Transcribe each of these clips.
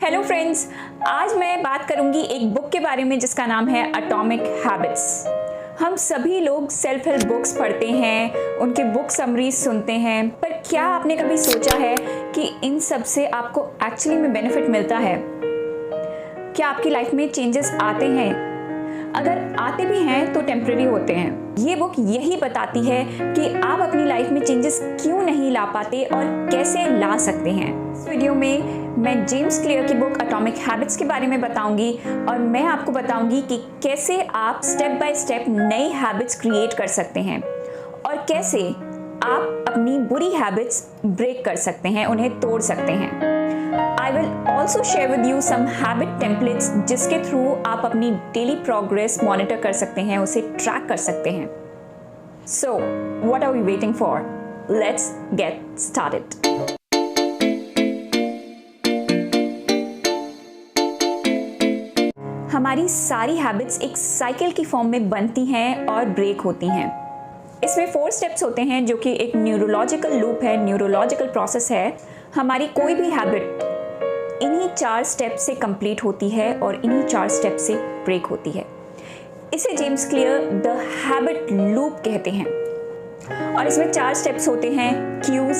Hello friends, आज मैं बात करूंगी एक बुक के बारे में जिसका नाम है एटॉमिक हैबिट्स। हम सभी लोग सेल्फ हेल्प बुक्स पढ़ते हैं, उनके बुक समरीज सुनते हैं, पर क्या आपने कभी सोचा है कि इन सब से आपको एक्चुअली में बेनिफिट मिलता है? क्या आपकी लाइफ में चेंजेस आते हैं? अगर आते भी हैं तो टेम्परेरी होते हैं। ये बुक यही बताती है कि आप अपनी लाइफ में चेंजेस क्यों नहीं ला पाते और कैसे ला सकते हैं। इस वीडियो में मैं जेम्स क्लियर की बुक एटॉमिक हैबिट्स के बारे में बताऊंगी और मैं आपको बताऊंगी कि कैसे आप स्टेप बाय स्टेप नई हैबिट्स क्रिएट कर सकते हैं और कैसे आप अपनी बुरी हैबिट्स ब्रेक कर सकते हैं, उन्हें तोड़ सकते हैं। I will also share with you some habit templates जिसके थ्रू आप अपनी डेली प्रोग्रेस मॉनिटर कर सकते हैं, उसे ट्रैक कर सकते हैं। So, what are we waiting for? Let's get started. हमारी सारी हैबिट्स एक साइकिल की फॉर्म में बनती हैं और ब्रेक होती हैं। इसमें 4 स्टेप्स होते हैं जो कि एक न्यूरोलॉजिकल लूप है, न्यूरोलॉजिकल प्रोसेस है। हमारी कोई भी हैबिट इन्हीं 4 स्टेप से कंप्लीट होती है और इन्हीं 4 स्टेप से ब्रेक होती है। इसे James Clear the habit loop कहते हैं और इसमें 4 स्टेप्स होते हैं: cues,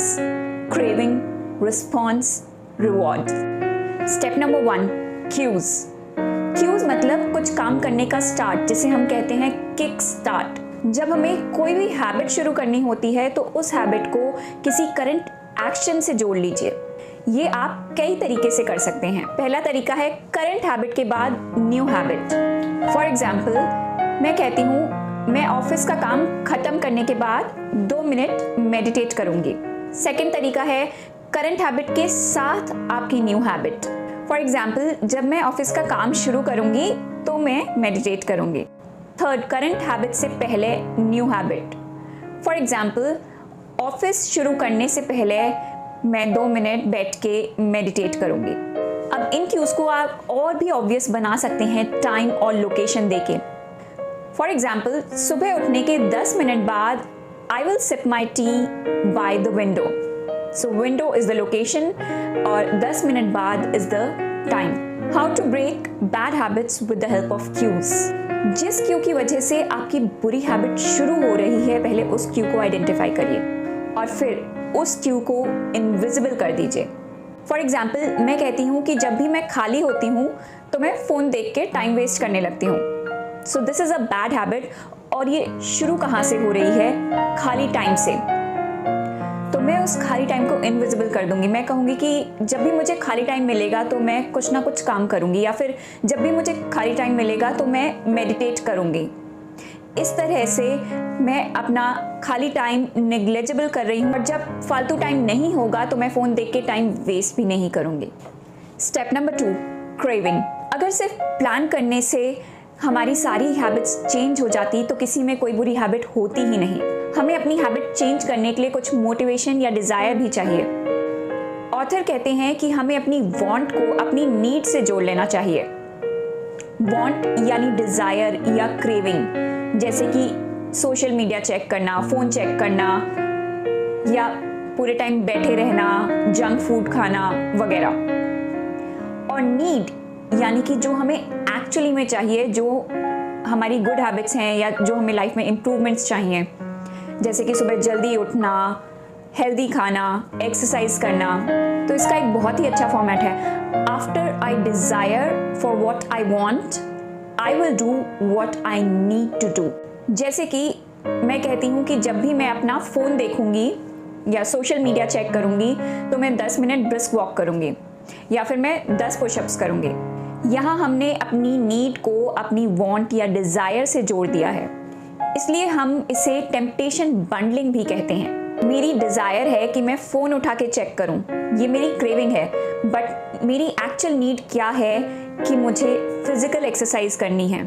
craving, response, reward. Step number 1, cues. Cues मतलब कुछ काम करने का स्टार्ट, जिसे हम कहते हैं किक स्टार्ट। जब हमें कोई भी हैबिट शुरू करनी होती है तो उस हैबिट को किसी करंट एक्शन से जोड़ लीजिए। ये आप कई तरीके से कर सकते हैं। पहला तरीका है करंट हैबिट के बाद न्यू हैबिट। फॉर एग्जाम्पल, मैं कहती हूँ मैं ऑफिस का काम खत्म करने के बाद 2 मिनट मेडिटेट करूंगी। सेकंड तरीका है करंट हैबिट के साथ आपकी न्यू हैबिट। फॉर एग्जाम्पल, जब मैं ऑफिस का काम शुरू करूंगी तो मैं मेडिटेट करूंगी। थर्ड, करंट हैबिट से पहले new habit. For example, office शुरू करने से पहले मैं 2 मिनट बैठ के मेडिटेट करूंगी। अब इन क्यूज को आप और भी ऑब्वियस बना सकते हैं टाइम और लोकेशन देके। फॉर एग्जाम्पल, सुबह उठने के 10 मिनट बाद I will sip my tea by the window. So window is the location और 10 मिनट बाद is the time. How to break bad habits with the help of cues. जिस cue की वजह से आपकी बुरी हैबिट शुरू हो रही है, पहले उस क्यू को आइडेंटिफाई करिए और फिर उस क्यू को इनविजिबल कर दीजिए। फॉर एग्जाम्पल, मैं कहती हूँ कि जब भी मैं खाली होती हूँ तो मैं फ़ोन देख के टाइम वेस्ट करने लगती हूँ। So this is a bad habit और ये शुरू कहाँ से हो रही है? खाली टाइम से। तो मैं उस खाली टाइम को इनविजिबल कर दूंगी। मैं कहूँगी कि जब भी मुझे खाली टाइम मिलेगा तो मैं कुछ ना कुछ काम करूँगी, या फिर जब भी मुझे खाली टाइम मिलेगा तो मैं मेडिटेट करूँगी। इस तरह से मैं अपना खाली टाइम नेग्लेजिबल कर रही हूँ और जब फालतू टाइम नहीं होगा तो मैं फ़ोन देख के टाइम वेस्ट भी नहीं करूँगी। Step number 2, craving. अगर सिर्फ प्लान करने से हमारी सारी हैबिट्स चेंज हो जाती तो किसी में कोई बुरी हैबिट होती ही नहीं। हमें अपनी हैबिट चेंज करने के लिए कुछ मोटिवेशन या डिज़ायर भी चाहिए। ऑथर कहते हैं कि हमें अपनी वांट को अपनी नीड से जोड़ लेना चाहिए। वांट यानी डिज़ायर या क्रेविंग, जैसे कि सोशल मीडिया चेक करना, फ़ोन चेक करना या पूरे टाइम बैठे रहना, जंक फूड खाना वगैरह। और नीड यानी कि जो हमें एक्चुअली में चाहिए, जो हमारी गुड हैबिट्स हैं या जो हमें लाइफ में इम्प्रूवमेंट्स चाहिए, जैसे कि सुबह जल्दी उठना, हेल्दी खाना, एक्सरसाइज करना। तो इसका एक बहुत ही अच्छा फॉर्मेट है: after I desire for what I want, I will do what I need to do. जैसे कि मैं कहती हूँ कि जब भी मैं अपना फ़ोन देखूंगी या सोशल मीडिया चेक करूंगी तो मैं 10 मिनट ब्रिस्क वॉक करूंगी या फिर मैं 10 पुशअप्स करूंगी। यहाँ हमने अपनी नीड को अपनी वांट या डिज़ायर से जोड़ दिया है, इसलिए हम इसे टेम्पटेशन बंडलिंग भी कहते हैं। मेरी डिज़ायर है कि मैं फ़ोन उठा के चेक करूं, ये मेरी क्रेविंग है, बट मेरी एक्चुअल नीड क्या है कि मुझे फिजिकल एक्सरसाइज करनी है।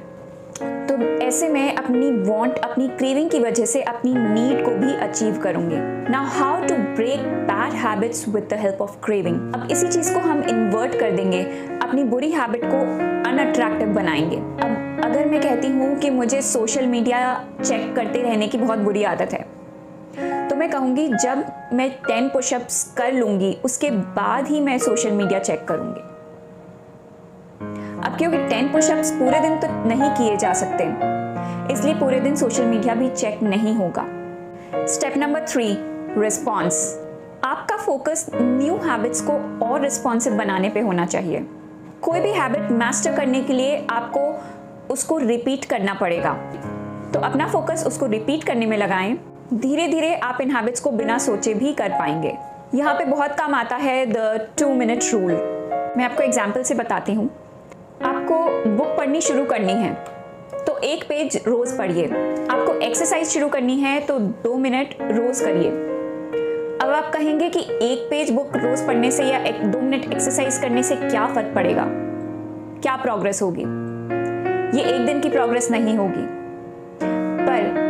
तो ऐसे में अपनी वांट, अपनी क्रेविंग की वजह से अपनी नीड को भी अचीव करूंगी। Now how to break bad habits with the help of craving. अब इसी चीज़ को हम इन्वर्ट कर देंगे, अपनी बुरी हैबिट को अनअट्रैक्टिव बनाएंगे। अब अगर मैं कहती हूँ कि मुझे सोशल मीडिया चेक करते रहने की बहुत बुरी आदत है, तो मैं कहूँगी जब मैं 10 पुशअप्स कर लूँगी उसके बाद ही मैं सोशल मीडिया चेक करूँगी। अब क्योंकि 10 पुशअप्स पूरे दिन तो नहीं किए जा सकते, इसलिए पूरे दिन सोशल मीडिया भी चेक नहीं होगा। Step number 3, response. आपका फोकस न्यू हैबिट्स को और रिस्पॉन्सिव बनाने पे होना चाहिए। कोई भी हैबिट मास्टर करने के लिए आपको उसको रिपीट करना पड़ेगा, तो अपना फोकस उसको रिपीट करने में लगाएं। धीरे धीरे आप इन हैबिट्स को बिना सोचे भी कर पाएंगे। यहाँ पे बहुत काम आता है द 2 मिनट रूल। मैं आपको एग्जाम्पल से बताती हूँ। आपको बुक पढ़नी शुरू करनी है तो 1 पेज रोज पढ़िए। आपको एक्सरसाइज शुरू करनी है तो 2 मिनट रोज करिए। अब आप कहेंगे कि 1 पेज बुक रोज पढ़ने से या 2 मिनट एक्सरसाइज करने से क्या फर्क पड़ेगा, क्या प्रोग्रेस होगी? ये एक दिन की प्रोग्रेस नहीं होगी, पर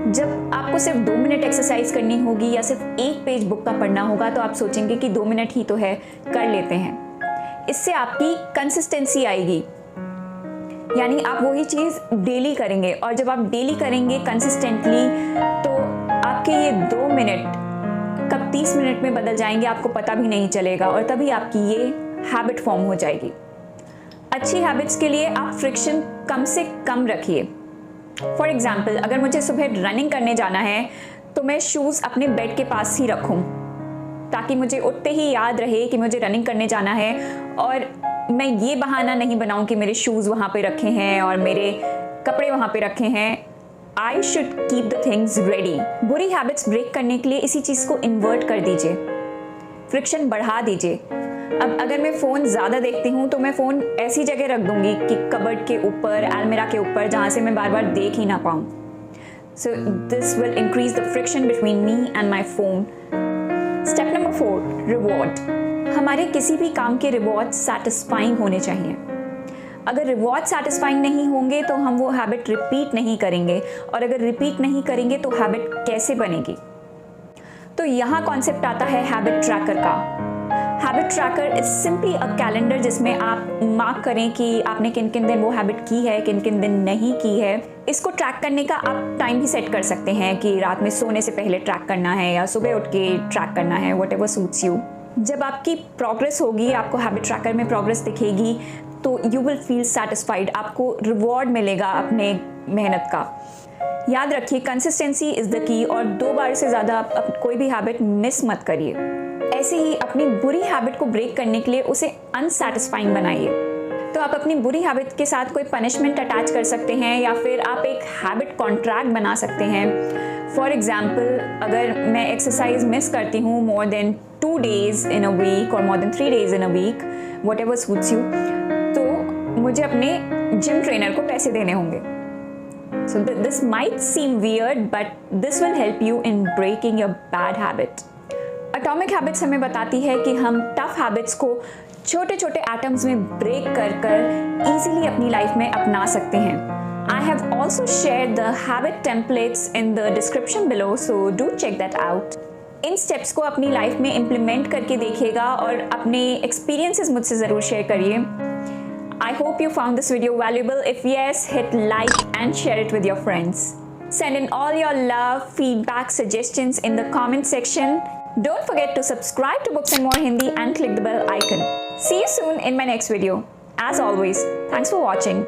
जब आपको सिर्फ 2 मिनट एक्सरसाइज करनी होगी या सिर्फ 1 पेज बुक का पढ़ना होगा तो आप सोचेंगे कि 2 मिनट ही तो है, कर लेते हैं। इससे आपकी कंसिस्टेंसी आएगी, यानी आप वही चीज़ डेली करेंगे, और जब आप डेली करेंगे कंसिस्टेंटली तो आपके ये 2 मिनट कब 30 मिनट में बदल जाएंगे आपको पता भी नहीं चलेगा, और तभी आपकी ये हैबिट फॉर्म हो जाएगी। अच्छी हैबिट्स के लिए आप फ्रिक्शन कम से कम रखिए। फॉर एग्जाम्पल, अगर मुझे सुबह रनिंग करने जाना है तो मैं शूज़ अपने बेड के पास ही रखूं, ताकि मुझे उठते ही याद रहे कि मुझे रनिंग करने जाना है, और मैं ये बहाना नहीं बनाऊं कि मेरे शूज़ वहाँ पे रखे हैं और मेरे कपड़े वहाँ पे रखे हैं। I should keep the things ready. बुरी हैबिट्स ब्रेक करने के लिए इसी चीज़ को इन्वर्ट कर दीजिए, फ्रिक्शन बढ़ा दीजिए। अब अगर मैं फ़ोन ज़्यादा देखती हूँ तो मैं फ़ोन ऐसी जगह रख दूँगी कि कबर्ड के ऊपर, अलमीरा के ऊपर, जहाँ से मैं बार बार देख ही ना पाऊँ। So this will increase the friction between me and my phone. Step number 4, reward. हमारे किसी भी काम के रिवॉर्ड सेटिस्फाइंग होने चाहिए। अगर रिवॉर्ड सेटिस्फाइंग नहीं होंगे तो हम वो हैबिट रिपीट नहीं करेंगे, और अगर रिपीट नहीं करेंगे तो हैबिट कैसे बनेगी? तो यहाँ कॉन्सेप्ट आता है हैबिट ट्रैकर का। Habit tracker is simply a calendar जिसमें आप मार्क करें कि आपने किन किन दिन वो हैबिट की है, किन किन दिन नहीं की है। इसको ट्रैक करने का आप टाइम भी सेट कर सकते हैं कि रात में सोने से पहले ट्रैक करना है या सुबह उठ के ट्रैक करना है, व्हाटएवर सूट्स यू। जब आपकी प्रोग्रेस होगी, आपको हैबिट ट्रैकर में प्रोग्रेस दिखेगी तो यू विल फील सेटिस्फाइड, आपको रिवॉर्ड मिलेगा अपने मेहनत का। याद रखिए, कंसिस्टेंसी इज द की, और 2 बार से ज़्यादा आप कोई भी हैबिट मिस मत करिए। ऐसे ही अपनी बुरी हैबिट को ब्रेक करने के लिए उसे अनसैटिस्फाइंग बनाइए। तो आप अपनी बुरी हैबिट के साथ कोई पनिशमेंट अटैच कर सकते हैं, या फिर आप एक हैबिट कॉन्ट्रैक्ट बना सकते हैं। फॉर एग्जाम्पल, अगर मैं एक्सरसाइज मिस करती हूँ more than 2 days in a week और more than 3 days in a week, whatever suits you, तो मुझे अपने जिम ट्रेनर को पैसे देने होंगे। So this might seem weird, but this will help you in breaking your bad habit. Atomic Habits हमें बताती है कि हम टफ हैबिट्स को छोटे छोटे एटम्स में ब्रेक कर कर ईजिली अपनी लाइफ में अपना सकते हैं। I have also shared the habit templates in the description below, so do check that out. In steps को अपनी लाइफ में इम्प्लीमेंट करके देखिएगा और अपने एक्सपीरियंसेस मुझसे ज़रूर शेयर करिए। I hope you found this video valuable. If yes, hit like and share it with your friends. Send in all your love, feedback, suggestions in the comment section. Don't forget to subscribe to Books and More Hindi and click the bell icon. See you soon in my next video. As always, thanks for watching.